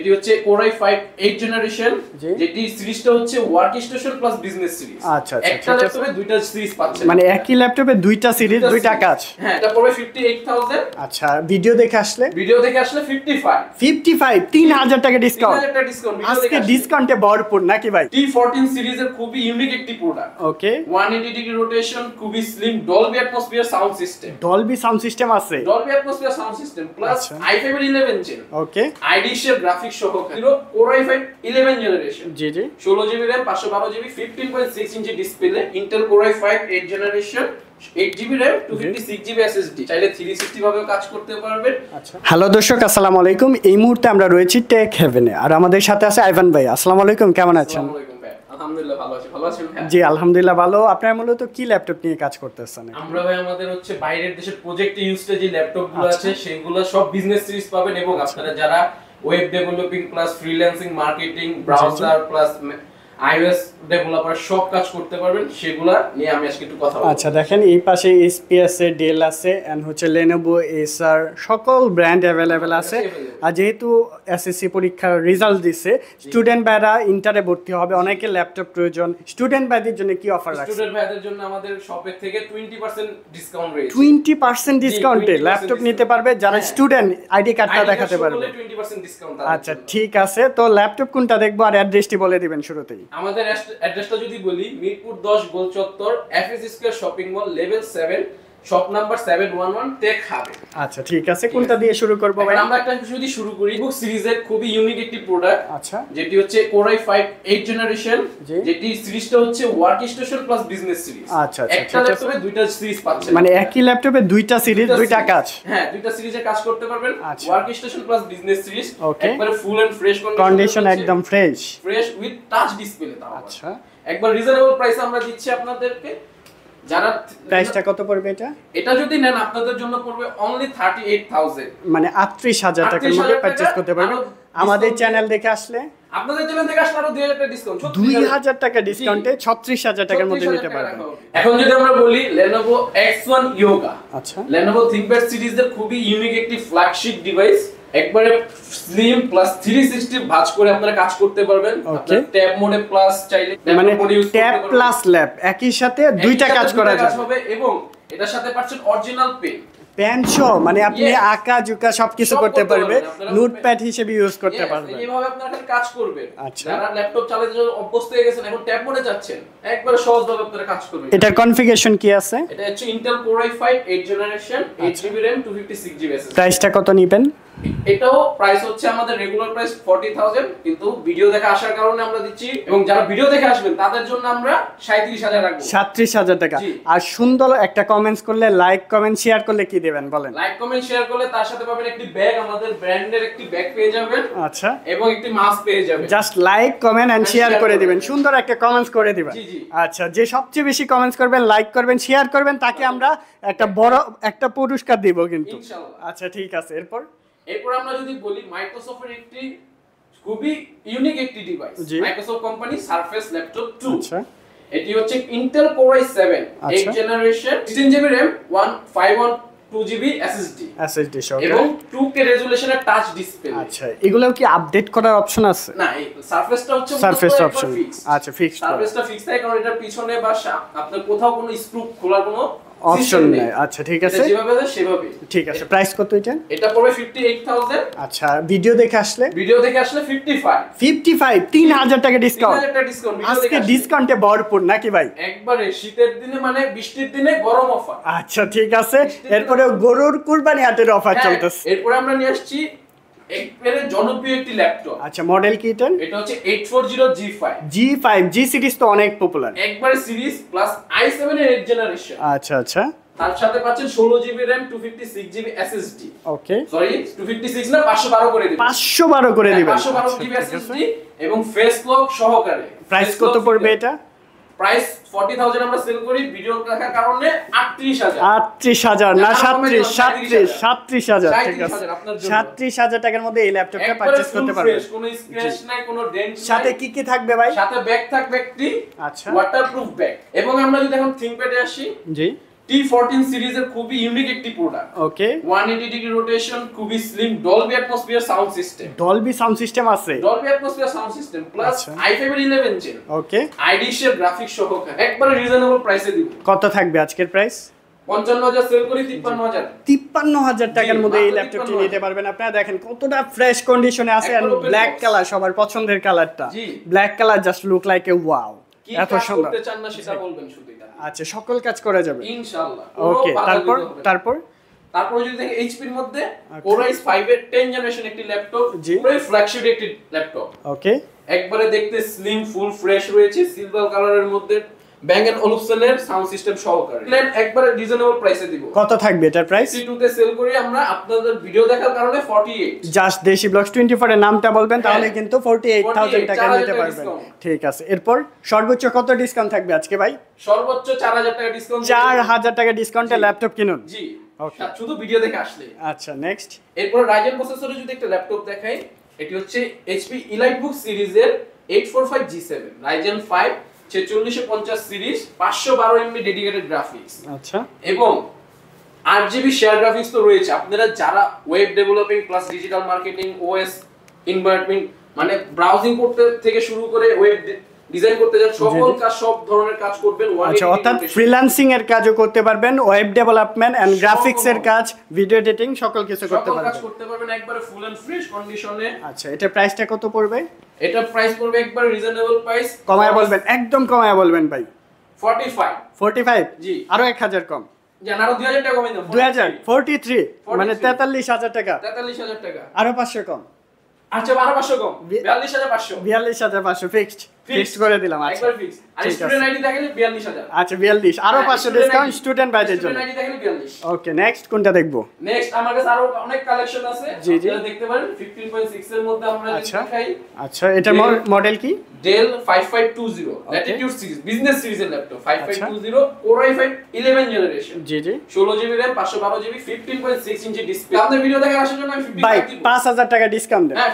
এটি হচ্ছে Core i5 8 generation, যেটি সিরিজটা হচ্ছে work station plus business series. আচ্ছা একটা ল্যাপটপে দুইটা সিরিজ পাচ্ছেন, মানে একই ল্যাপটপে দুইটা সিরিজ দুইটা কাজ। হ্যাঁ, এটা পড়বে 58000। আচ্ছা, ভিডিও দেখে আসলে 55 3000 টাকা ডিসকাউন্ট। 3000 টাকা ডিসকাউন্ট আজকে ডিসকাউন্টে ভরপুর নাকি ভাই? T14 সিরিজের খুবই ইউনিক একটি প্রোডাক্ট। ওকে, 180 ডিগ্রি রোটেশন, খুবই slim, Dolby atmosphere sound system. Dolby sound system আছে, Dolby atmosphere sound system plus i5 এর 11 জেন। ওকে, আইডিশ এর গ্রাফিক্স সহ Core i5 11 জেনারেশন। জি 16GB RAM 512GB 15.6 inch display. Intel Core i5 8 generation, 8GB RAM 256GB SSD। চাইলে 360 ভাবেও কাজ করতে পারবেন। আচ্ছা, হ্যালো দর্শক, আসসালামু আলাইকুম। এই মুহূর্তে আমরা রয়েছি টেক হেভেনে, আর আমাদের সাথে আছে আইভান ভাই। আসসালামু আলাইকুম, কেমন আছেন? আসসালামু আলাইকুম ভাই, আলহামদুলিল্লাহ ভালো আছি। ভালো আছেন ভাই? জি আলহামদুলিল্লাহ ভালো। আপনারা মূলত কি ল্যাপটপ নিয়ে কাজ করতেছেন? আমরা ভাই আমাদের হচ্ছে বাইরের দেশের প্রজেক্টে ইউজড যে ল্যাপটপগুলো আছে সেগুলো সব বিজনেস সিরিজ পাবেন, এবং আপনারা যারা web developing plus freelancing, marketing, browser plus iOS developer সব কাজ করতে পারবেন, সেগুলা নিয়ে আমি আজকে একটু কথা বলবো। আচ্ছা, দেখেন এই পাশে HP আছে, ডেল আছে, এন্ড হচ্ছে Lenovo, Acer, সকল ব্র্যান্ড अवेलेबल আছে। আর যেহেতু এসএসসি পরীক্ষার রেজাল্ট দিছে, স্টুডেন্ট ভাইরা ইন্টারে ভর্তি হবে, অনেকের ল্যাপটপ প্রয়োজন। স্টুডেন্ট ভাইদের জন্য কি অফার আছে? স্টুডেন্ট ভাইদের জন্য আমাদের শপের থেকে 20% ডিসকাউন্ট রয়েছে। 20% ডিসকাউন্টে ল্যাপটপ নিতে পারবে যারা স্টুডেন্ট, আইডি কার্ডটা দেখাতে পারবে। 20% ডিসকাউন্ট। আচ্ছা ঠিক আছে, তো ল্যাপটপ কোনটা দেখবো আর অ্যাড্রেসটি বলে দিবেন শুরুতেই। আমাদের অ্যাড্রেসটা যদি বলি, মিরপুর 10 গোল চত্বর, FS square shopping mall, level 7, shop number 711, tech হাবে। আচ্ছা ঠিক আছে, কোনটা দিয়ে শুরু করব ভাই? আমরা একটা যদি শুরু করি, বুক সিরিজের খুবই ইউনিক একটি প্রোডাক্ট। আচ্ছা, যেটি হচ্ছে Core i5 8 জেনারেশন, যেটি সিরিজটা হচ্ছে work station plus business series. আচ্ছা, একটা ল্যাপটপে দুইটা সিরিজ পাচ্ছেন, মানে একই ল্যাপটপে দুইটা সিরিজ দুইটা কাজ। হ্যাঁ, দুইটা সিরিজে কাজ করতে পারবেন। Work station plus business series, একবারে ফুল এন্ড ফ্রেশ কন্ডিশন, একদম ফ্রেশ উইথ টাচ ডিসপ্লে। আচ্ছা, একবার রিজনেবল প্রাইসে আমরা দিচ্ছি আপনাদেরকে। যারা প্রাইসটা কত পড়বে এটা? এটা যদি নেন আপনাদের জন্য পড়বে অনলি 38000, মানে 38000 টাকার মধ্যে পারচেজ করতে পারবেন। আমাদের চ্যানেল দেখে আসলে, আপনাদের চ্যানেল থেকে আসলে আরো 2000 টাকা ডিসকাউন্ট, 2000 টাকা ডিসকাউন্টে 36000 টাকার মধ্যে নিতে পারবেন। এখন যদি আমরা বলি Lenovo X1 Yoga, আচ্ছা, Lenovo ThinkPad সিরিজের খুবই ইউনিক একটি ফ্ল্যাগশিপ ডিভাইস। একবারে স্লিম প্লাস 360 ভাঁজ করে আপনারা কাজ করতে পারবেন। আপনারা ট্যাব মোডে প্লাস চাইলে মানে ট্যাব প্লাস ল্যাপ একই সাথে দুইটা কাজ করা যাবে, এবং এটার সাথে পাচ্ছেন অরিজিনাল পেন সহ, মানে আপনি আঁকা জুকা সবকিছু করতে পারবে, নোটপ্যাড হিসেবে ইউজ করতে পারবেন। এইভাবে আপনারা খালি কাজ করবেন। আচ্ছা, যারা ল্যাপটপ চালাতে অভ্যস্ত হয়ে গেছেন, এখন ট্যাব মোডে যাচ্ছেন, একবারে সহজভাবে আপনারা কাজ করবেন। এটার কনফিগারেশন কি আছে? এটা হচ্ছে Intel Core i5 8 generation, 8GB RAM 256GB SSD। প্রাইসটা কত নেবেন? এটাও প্রাইস হচ্ছে আমাদের রেগুলার প্রাইস 40000, কিন্তু ভিডিও দেখে আসার কারণে আমরা দিচ্ছি, এবং যারা ভিডিও দেখে আসবেন তাদের জন্য আমরা 37000 রাখবো। 37000 টাকা। আর সুন্দর একটা কমেন্টস করলে, লাইক কমেন্ট শেয়ার করলে কি দিবেন বলেন? লাইক কমেন্ট শেয়ার করলে তার সাথে পাবেন একটি ব্যাগ, আমাদের ব্র্যান্ডের একটি ব্যাগ পেয়ে যাবেন। আচ্ছা, এবং একটি মাস্ক পেয়ে যাবেন। Just like comment and share করে দিবেন, সুন্দর একটা কমেন্টস করে দিবেন। আচ্ছা, যে সবচেয়ে বেশি কমেন্টস করবেন, লাইক করবেন, শেয়ার করবেন, তাকে আমরা একটা বড় একটা পুরস্কার দিব কিন্তু। ইনশাআল্লাহ। আচ্ছা ঠিক আছে, এরপর আমরা যদি বলি মাইক্রোসফটের একটি খুবই ইউনিক একটি device, Microsoft company surface laptop 2। আচ্ছা, এটি হচ্ছে Intel Core i7 8 generation, 16GB RAM 1512GB SSD সহ, এবং 2K রেজোলিউশনের টাচ ডিসপ্লে। আচ্ছা, এগুলো কি আপডেট করার অপশন আছে? না, এই সারফেসটা হচ্ছে সারফেস অপশন। আচ্ছা, ফিক্সড। সারফেসটা ফিক্স থাকে, কারণ এটার পিছনে বা আপনার কোথাও কোনো স্ক্রু খোলার কোনো অপশন নেই। আচ্ছা ঠিক আছে, যেভাবে আছে সেভাবে। ঠিক আছে, প্রাইস কত এটা? এটা পড়বে 58000। আচ্ছা, ভিডিও দেখে আসলে 55 3000 টাকা ডিসকাউন্ট। 3000 টাকা ডিসকাউন্ট আজকে ডিসকাউন্টে ভরপুর নাকি ভাই? একবারে শীতের দিনে, মানে বৃষ্টির দিনে গরম অফার। আচ্ছা ঠিক আছে, এরপরে গরুর কুরবানি হাটের অফার চলতেছে। এরপর আমরা নিয়ে আসছি একবারে জনপ্রিয় একটি ল্যাপটপ। আচ্ছা, মডেল কি এটা? এটা হচ্ছে 840G5। G সিরিজ তো অনেক পপুলার, একবারে সিরিজ প্লাস i7 এর 8 জেনারেশন। আচ্ছা আচ্ছা, তার সাথে পাচ্ছেন 16GB RAM 256GB SSD। ওকে, সরি 256 না, 512 করে দিবেন। 512 করে দিবেন, 512GB SSD এবং ফেস লক সহকারে। প্রাইস কত পড়বে এটা? প্রাইস 40000 আমরা সেল করি, ভিডিও দেখার কারণে 38000। 38000 না, 37000। ঠিক আছে, 37000 টাকার মধ্যে এই ল্যাপটপটা পারচেজ করতে পারবেন। কোনো স্ক্র্যাচ নাই, কোনো ডেন্ট নাই। সাথে কি কি থাকবে ভাই? সাথে ব্যাগ থাকবে একটি, আচ্ছা, ওয়াটারপ্রুফ ব্যাগ। এবং আমরা যদি এখন থিংকপ্যাডে আসি, জি, T14 সিরিজের খুবই ইউনিক একটি প্রোডাক্ট। ওকে 180 ডিগ্রি রোটেশন, খুবই slim, Dolby atmosphere sound system. Dolby sound system আছে, Dolby atmosphere sound system plus i5 এর 11 জেন। ওকে আইডিশিয়ার গ্রাফিক্স সহকারে একবারে রিজনেবল প্রাইসে দিব। কত থাকবে আজকের প্রাইস? 55,000 সেল করি 53,000। 53,000 টাকার মধ্যে এই ল্যাপটপটি নিতে পারবেন। আপনারা দেখেন কতটা ফ্রেশ কন্ডিশনে আছে, এন্ড ব্ল্যাক কালার সবার পছন্দের কালারটা। Black colour just look like a wow, এত সুন্দর। করতে চান না সেটা বলবেন শুধু এটা। আচ্ছা, সকল কাজ করা যাবে ইনশাআল্লাহ। ওকে, তারপর যদি দেখেন এইচপি এর মধ্যে Core i5 এর 10 জেনারেশন একটি ল্যাপটপ, পুরো ফ্ল্যাগশিপ একটি ল্যাপটপ। ওকে, একবারে দেখতে স্লিম, ফুল ফ্রেশ রয়েছে, সিলভার কালারের মধ্যে ব্যাং এন্ড ওলুফসেনের সাউন্ড সিস্টেম সহকারে। একবারে রিজনেবল প্রাইসে দিব। কত থাকবে এটার প্রাইস? C2 তে সেল করি আমরা আপনাদের ভিডিও দেখার কারণে 48। জাস্ট দেশি ব্লগস 24 এর নামটা বলবেন, তাহলে কিন্তু 48,000 টাকা নিতে পারবেন। ঠিক আছে, এরপর সর্বোচ্চ কত ডিসকাউন্ট থাকবে আজকে ভাই? সর্বোচ্চ 4,000 টাকা ডিসকাউন্ট। 4,000 টাকা ডিসকাউন্টে ল্যাপটপ কিনুন। জি, ওকে, শুধু ভিডিও দেখে আসলে। আচ্ছা, নেক্সট। এরপর রাইজেন প্রসেসরে যদি একটা ল্যাপটপ দেখাই, এটি হচ্ছে HP EliteBook সিরিজের 845G7 Ryzen 5 4650 series, 512 MB dedicated graphics. আচ্ছা, এবং 8GB শেয়ার গ্রাফিক্স তো রয়েছে। আপনারা যারা web developing plus digital marketing, OS environment মানে ব্রাউজিং করতে থেকে শুরু করে ওয়েব ডিজাইন করতে যান, সকল কাজ, সব ধরনের কাজ করবেন। আচ্ছা, অর্থাৎ ফ্রিল্যান্সিং এর কাজও করতে পারবেন, ওয়েব ডেভেলপমেন্ট এন্ড গ্রাফিক্স এর কাজ, ভিডিও এডিটিং, সকল কিছু করতে পারবেন। সকল কাজ করতে পারবেন একবারে ফুল এন্ড ফ্রেশ কন্ডিশনে। আচ্ছা, এটা প্রাইসটা কত পড়বে? এটা প্রাইস পড়বে একবারে রিজনেবল প্রাইস। কমায় বলবেন, একদম কমায় বলবেন ভাই। 45 জি, আরো 1000 কম। জান, আরো 2000 টাকা কমাই দাও। 2000 43 মানে 43,000 টাকা। 43,000 টাকা, আরো 500 কম। আচ্ছা, 12,500 কম, 42,500। 42,500 ফিক্সড করে দিলাম। আচ্ছা, একবার ফিক্স। আর স্টুডেন্ট আইডি দেখালে 42,000। আচ্ছা, 42, আরো 500 ডিসকাউন্ট স্টুডেন্ট ভাইদের জন্য। স্টুডেন্ট আইডি দেখালে 42। ওকে, নেক্সট কোনটা দেখবো? নেক্সট আমার কাছে আরো অনেক কালেকশন আছে, জি জি, আপনারা দেখতে পারেন। 15.6 এর মধ্যে আমরা দেখাই। আচ্ছা, এটার মডেল কি? Dell 5520 Latitude সিরিজ, বিজনেস সিরিজের ল্যাপটপ। 5520 Core i5 11 generation. জি জি, 16GB RAM, 512GB, 15.6 inch display. আপনাদের ভিডিও দেখার আসার জন্য আমি 55 দিব। 5,000 টাকা ডিসকাউন্ট দেন। হ্যাঁ,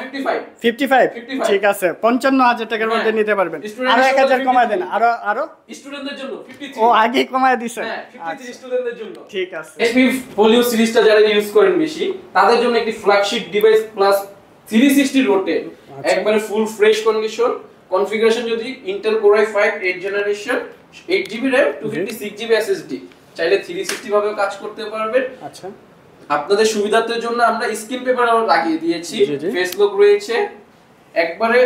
55। ঠিক আছে, 55,000 টাকার মধ্যে নিতে পারবেন। আরো 1000 কমায় দেন। আরো স্টুডেন্টদের জন্য 53। ও, আগে কমায় দিছেন। হ্যাঁ, 53 স্টুডেন্টদের জন্য। ঠিক আছে। HP Folio সিরিজটা যারা ইউজ করেন বেশি, তাদের জন্য একটি ফ্ল্যাগশিপ ডিভাইস প্লাস 360 রোটেট, একবারে ফুল ফ্রেশ কন্ডিশন। কনফিগারেশন যদি Intel Core i5 8 generation, 8GB RAM, 256GB SSD, চাইলে 360 ভাবেও কাজ করতে পারবেন। আচ্ছা, আপনাদের সুবিধার্থের জন্য আমরা স্ক্রিন পেপার লাগিয়ে দিয়েছি, ফেস লক রয়েছে, একবারে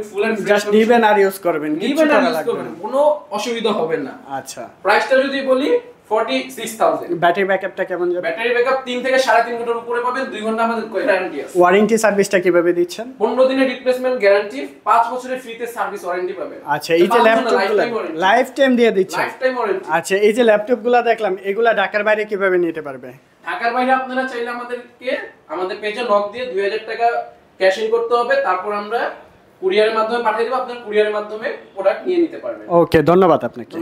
ফুল এন্ড ফ্রেশ। জাস্ট নিবেন আর ইউজ করবেন, নিবেন আর ইউজ করবেন, কোনো অসুবিধা হবে না। আচ্ছা, প্রাইসটা যদি বলি 46,000। ব্যাটারি ব্যাকআপটা কেমন যাবে? ব্যাটারি ব্যাকআপ 3 থেকে 3.5 ঘন্টার উপরে পাবেন। 2 ঘন্টা আমাদের গ্যারান্টি আছে। ওয়ারেন্টি সার্ভিসটা কিভাবে দিচ্ছেন? 15 দিনের রিপ্লেসমেন্ট গ্যারান্টি, 5 বছরের ফ্রিতে সার্ভিস ওয়ারেন্টি পাবেন। আচ্ছা, এই যে ল্যাপটপগুলো লাইফ টাইম দিয়ে দিচ্ছেন। Life time warranty. আচ্ছা, এই যে ল্যাপটপগুলো দেখলাম, এগুলা ঢাকার বাইরে কিভাবে নিতে পারবে? ঢাকার বাইরে আপনারা চাইলে আমাদের পেজে নক দিয়ে 2000 টাকা ক্যাশ ইন করতে হবে, তারপর আমরা কুরিয়ারের মাধ্যমে পাঠিয়ে দেব। আপনারা কুরিয়ারের মাধ্যমে প্রোডাক্ট নিয়ে নিতে পারবেন। ওকে, ধন্যবাদ আপনাকে।